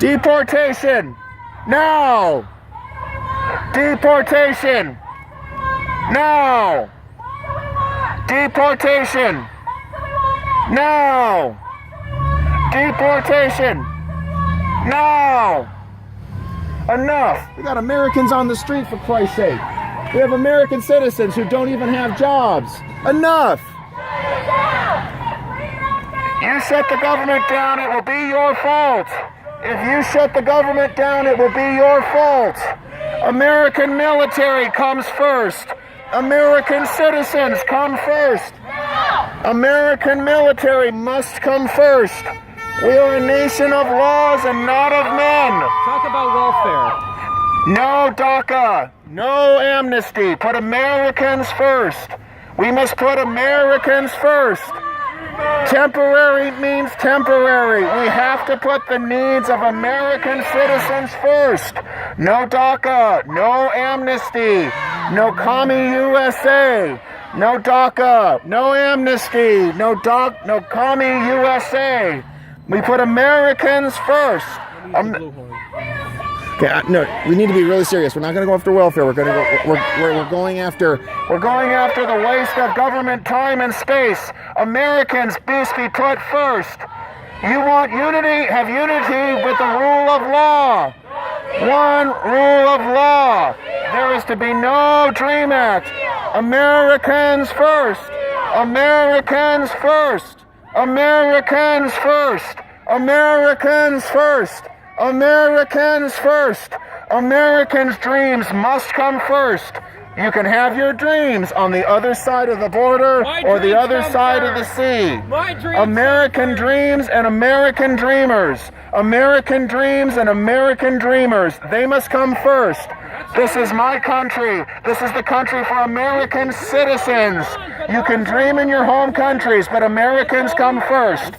Deportation! Now! Deportation! Now! Deportation! Now! Deportation! Now! Enough! We got Americans on the street, for Christ's sake. We have American citizens who don't even have jobs. Enough! You shut the government down, it will be your fault. If you shut the government down, it will be your fault. American military comes first. American citizens come first. American military must come first. We are a nation of laws and not of men. Talk about welfare. No DACA, no amnesty. Put Americans first. We must put Americans first. Temporary means temporary. We have to put the needs of American citizens first. No DACA, no amnesty, no Commie USA, no DACA, no amnesty, no Commie USA. We put Americans first. Okay, no, we need to be really serious. We're not going to go after welfare. We're going after the waste of government time and space. Americans must be put first. You want unity? Have unity with the rule of law. One rule of law. There is to be no Dream Act. Americans first. Americans first. Americans first. Americans first. Americans first. Americans' dreams must come first. You can have your dreams on the other side of the border or the other side of the sea. American dreams and American dreamers. American dreams and American dreamers. They must come first. This is my country. This is the country for American citizens. You can dream in your home countries, but Americans come first.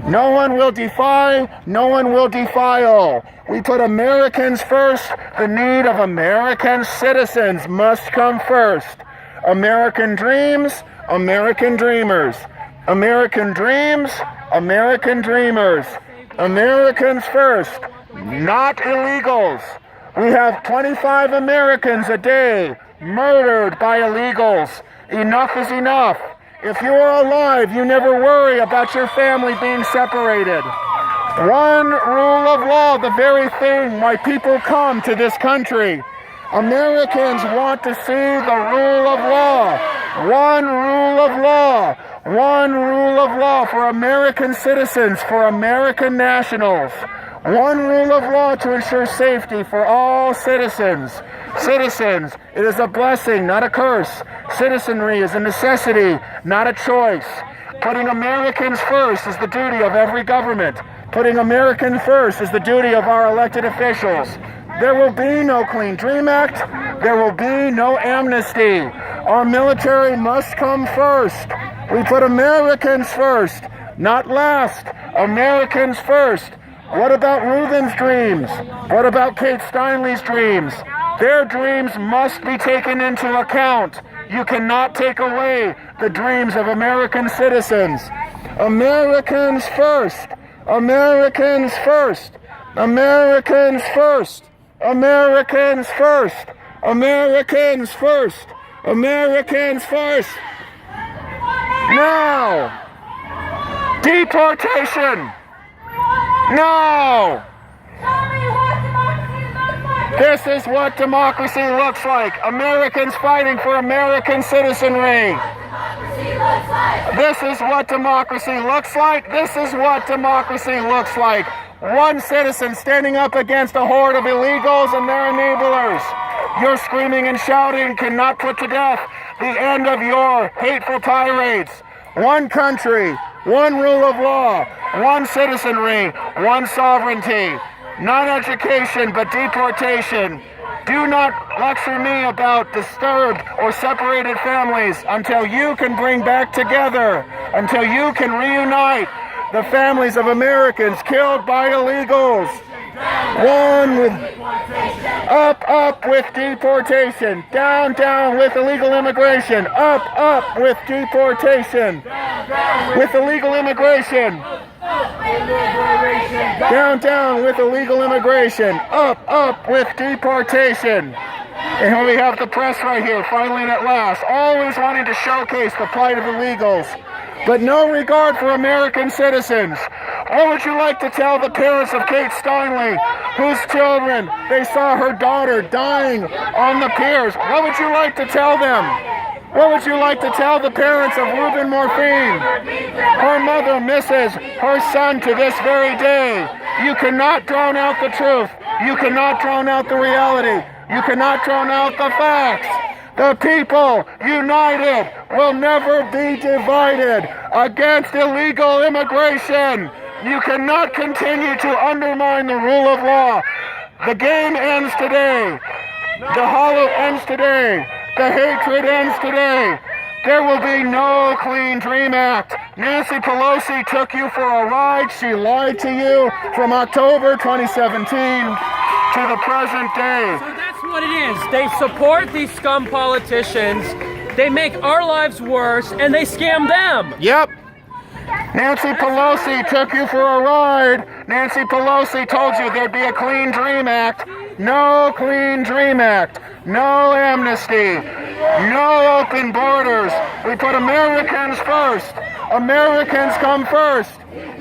No one will defy, no one will defile. We put Americans first. The need of American citizens must come first. American dreams, American dreamers. American dreams, American dreamers. Americans first, not illegals. We have 25 Americans a day murdered by illegals. Enough is enough. If you are alive, you never worry about your family being separated. One rule of law, the very thing why people come to this country. Americans want to see the rule of law. One rule of law. One rule of law for American citizens, for American nationals. One rule of law to ensure safety for all citizens. Citizens, it is a blessing, not a curse. Citizenry is a necessity, not a choice. Putting Americans first is the duty of every government. Putting Americans first is the duty of our elected officials. There will be no Clean Dream Act. There will be no amnesty. Our military must come first. We put Americans first, not last. Americans first. What about Reuben's dreams? What about Kate Steinle's dreams? Their dreams must be taken into account. You cannot take away the dreams of American citizens. Americans first. Americans first. Americans first. Americans first. Americans first. Americans first. Now. Deportation. No! This is what democracy looks like. Americans fighting for American citizenry. This is what democracy looks like. This is what democracy looks like. One citizen standing up against a horde of illegals and their enablers. Your screaming and shouting cannot put to death the end of your hateful tirades. One country, one rule of law, one citizenry, one sovereignty. Not education, but deportation. Do not lecture me about disturbed or separated families until you can bring back together, until you can reunite the families of Americans killed by illegals. Up with deportation. Down with illegal immigration. Up with deportation. With illegal immigration. Down, down with illegal immigration. Up, up with deportation. And here we have the press right here, finally and at last, always wanting to showcase the plight of illegals, but no regard for American citizens. What would you like to tell the parents of Kate Steinle, whose children, they saw her daughter dying on the piers? What would you like to tell them? What would you like to tell the parents of Ruben Morphine? Her mother misses her son to this very day. You cannot drown out the truth. You cannot drown out the reality. You cannot drown out the facts. The people united will never be divided against illegal immigration. You cannot continue to undermine the rule of law. The game ends today. The hollow ends today. The hatred ends today. There will be no Clean Dream Act. Nancy Pelosi took you for a ride. She lied to you from October 2017 to the present day. So that's what it is. They support these scum politicians. They make our lives worse, and they scam them. Yep. Nancy Pelosi took you for a ride. Nancy Pelosi told you there'd be a Clean Dream Act. No Clean Dream Act. No amnesty. No open borders. We put Americans first. Americans come first.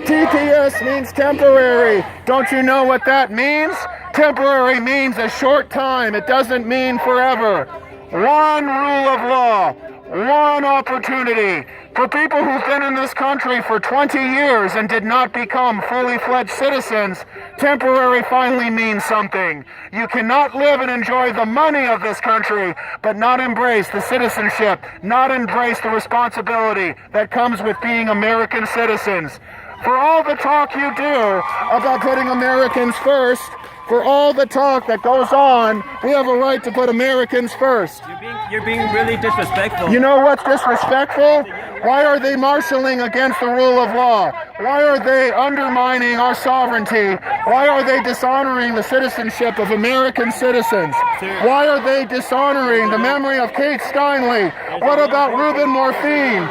TPS means temporary. Don't you know what that means? Temporary means a short time. It doesn't mean forever. One rule of law. One opportunity. For people who've been in this country for 20 years and did not become fully fledged citizens, temporary finally means something. You cannot live and enjoy the money of this country, but not embrace the citizenship, not embrace the responsibility that comes with being American citizens. For all the talk you do about putting Americans first, for all the talk that goes on, we have a right to put Americans first. You're being really disrespectful. You know what's disrespectful? Why are they marshaling against the rule of law? Why are they undermining our sovereignty? Why are they dishonoring the citizenship of American citizens? Why are they dishonoring the memory of Kate Steinle? What about Ruben Morphine?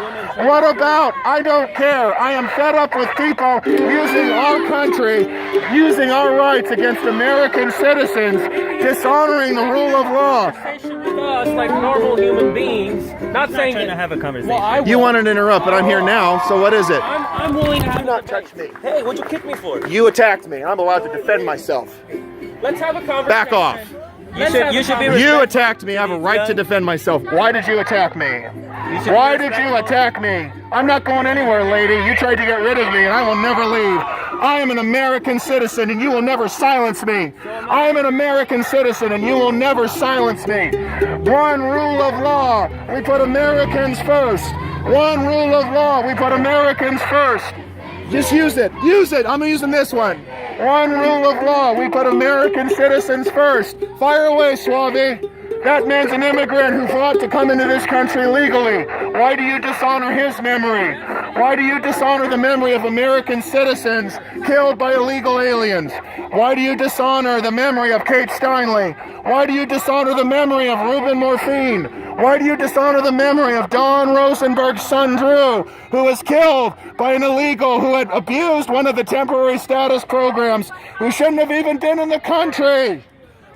What about, I don't care. I am fed up with people using our country, using our rights against American citizens, dishonoring the rule of law. With us like normal human beings, not saying trying to have a conversation. Well, You wanted to interrupt, but I'm here now, so what is it? I'm willing to have Do not touch me. Hey, what'd you kick me for? You attacked me. I'm allowed to defend myself. Let's have a conversation. Back off. You should be You attacked me. I have a right to defend myself. Why did you attack me? Why did you attack me? I'm not going anywhere, lady. You tried to get rid of me, and I will never leave. I am an American citizen, and you will never silence me. I am an American citizen, and you will never silence me. One rule of law. We put Americans first. One rule of law. We put Americans first. Just use it. Use it. I'm using this one. One rule of law. We put American citizens first. Fire away, Suave. That man's an immigrant who fought to come into this country legally. Why do you dishonor his memory? Why do you dishonor the memory of American citizens killed by illegal aliens? Why do you dishonor the memory of Kate Steinle? Why do you dishonor the memory of Ruben Morphine? Why do you dishonor the memory of Don Rosenberg's son Drew, who was killed by an illegal who had abused one of the temporary status programs, who shouldn't have even been in the country?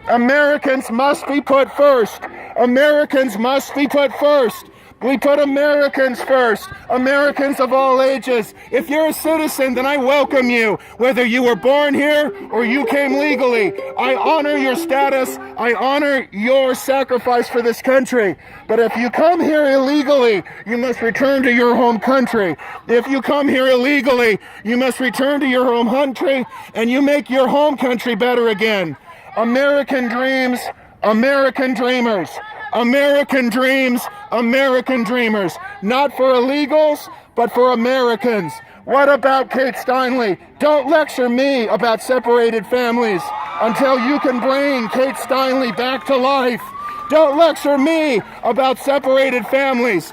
Americans must be put first. Americans must be put first. We put Americans first. Americans of all ages. If you're a citizen, then I welcome you. Whether you were born here or you came legally, I honor your status. I honor your sacrifice for this country. But if you come here illegally, you must return to your home country. If you come here illegally, you must return to your home country and you make your home country better again. American dreams, American dreamers. American dreams, American dreamers. Not for illegals, but for Americans. What about Kate Steinle? Don't lecture me about separated families until you can bring Kate Steinle back to life. Don't lecture me about separated families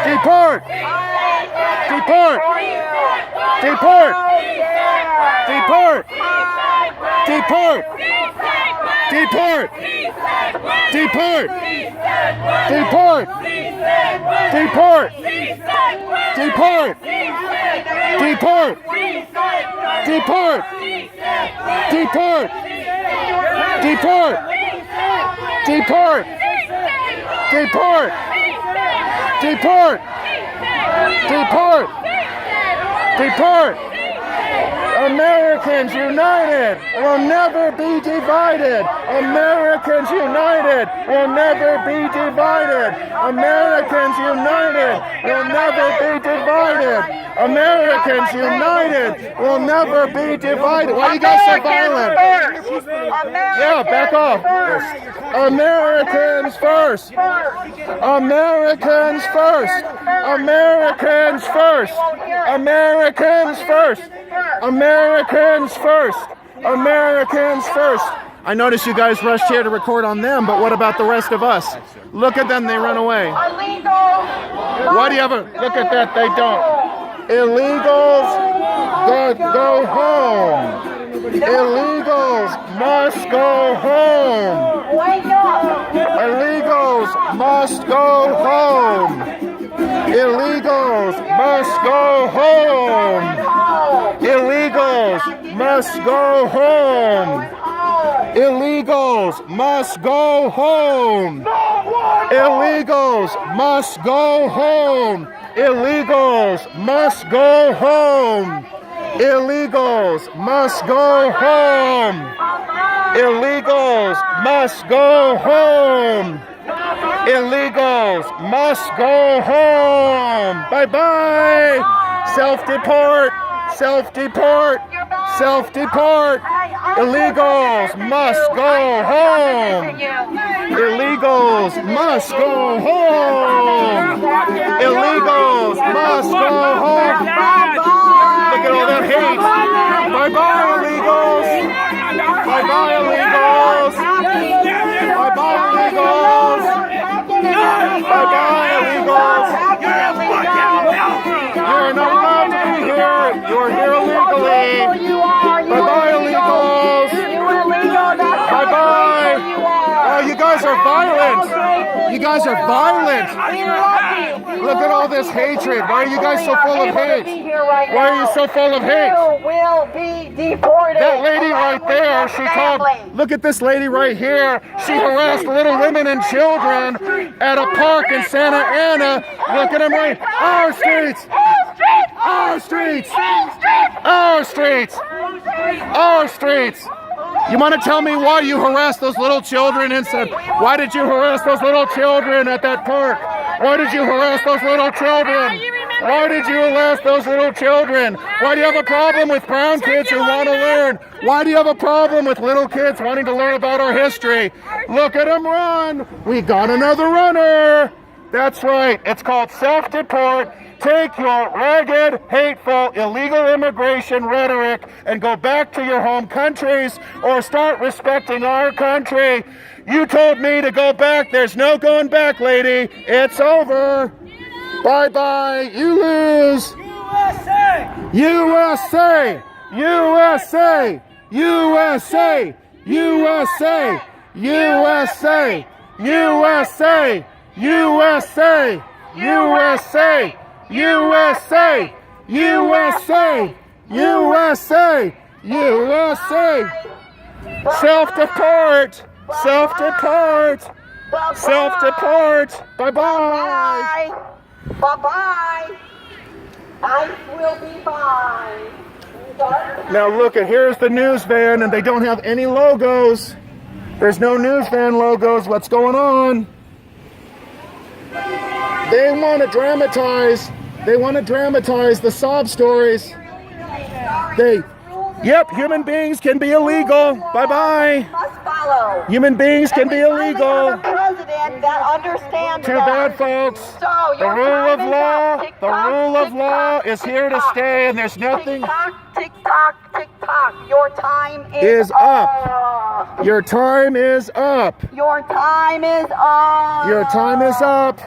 Deport! Deport! Deport! Deport! Deport! Deport! Deport! Deport! Deport! Deport! Deport! Deport! Deport! Deport! Deport! Deport! Deport! Deport! Deport! Americans united will never be divided. Americans united will never be divided. Americans united will never be divided. Americans united will never be divided. Why are you guys so violent? Yeah, back off. Americans first. Americans first. Americans first. Americans first. Americans first. Americans first. I noticed you guys rushed here to record on them, but what about the rest of us? Look at them, they run away. Why do you have a look at that? They don't. Illegals go home. Illegals must go home. Illegals must go home. Illegals must go home. Illegals must go home. Illegals must go home. Illegals must go home. Illegals must go home. Illegals must go home. Illegals must go home. Illegals must go home. Bye-bye. Self-deport. Self-deport. Self-deport. Illegals must go home. Illegals must go home. Illegals must go home. Look at all that hate. Bye-bye, illegals. Bye-bye, illegals. Bye-bye, illegals. Bye-bye, illegals. You're not allowed to be here. You're here illegally. Bye-bye, illegals. Bye-bye. Oh, you guys are violent. You guys are violent. Look at all this hatred. Why are you guys so full of hate? Why are you so full of hate? Will be deported. That lady right there, she called. Look at this lady right here. She harassed little women and children at a park in Santa Ana. Look at them right. Our streets. Our streets. Our streets. Our streets. You want to tell me why you harassed those little children and said, why did you harass those little children at that park? Why did you harass those little children? Why did you harass those little children? Why do you have a problem with brown kids who want to learn? Why do you have a problem with little kids wanting to learn about our history? Look at them run. We got another runner. That's right. It's called self-deport. Take your ragged, hateful, illegal immigration rhetoric and go back to your home countries or start respecting our country. You told me to go back. There's no going back, lady. It's over. Bye-bye. You lose. USA! USA! USA! USA! USA! USA! USA! USA! USA! USA! USA! USA! USA! Self-deport! Self-deport! Self-deport! Bye-bye! Bye-bye! I will be fine. Now look, at here's the news van, and they don't have any logos. There's no news van logos. What's going on? They want to dramatize. They want to dramatize the sob stories. Yep, human beings can be illegal. Bye-bye. Must follow. Human beings can be illegal. President that understands Too bad, folks. So The rule of law is here to stay, and there's nothing. Tick tock, tick tock. Your time is up. Your time is up. Your time is up. Your time is up.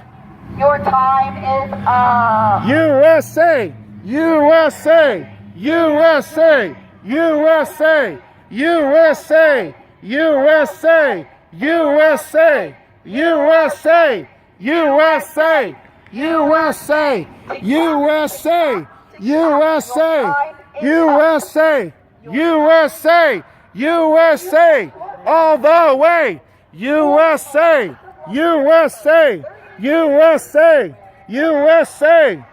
Your time is up. USA, USA, USA, USA, USA, USA, USA, USA, USA, USA, USA, USA, USA, USA, USA, all the way, USA, USA, USA, USA.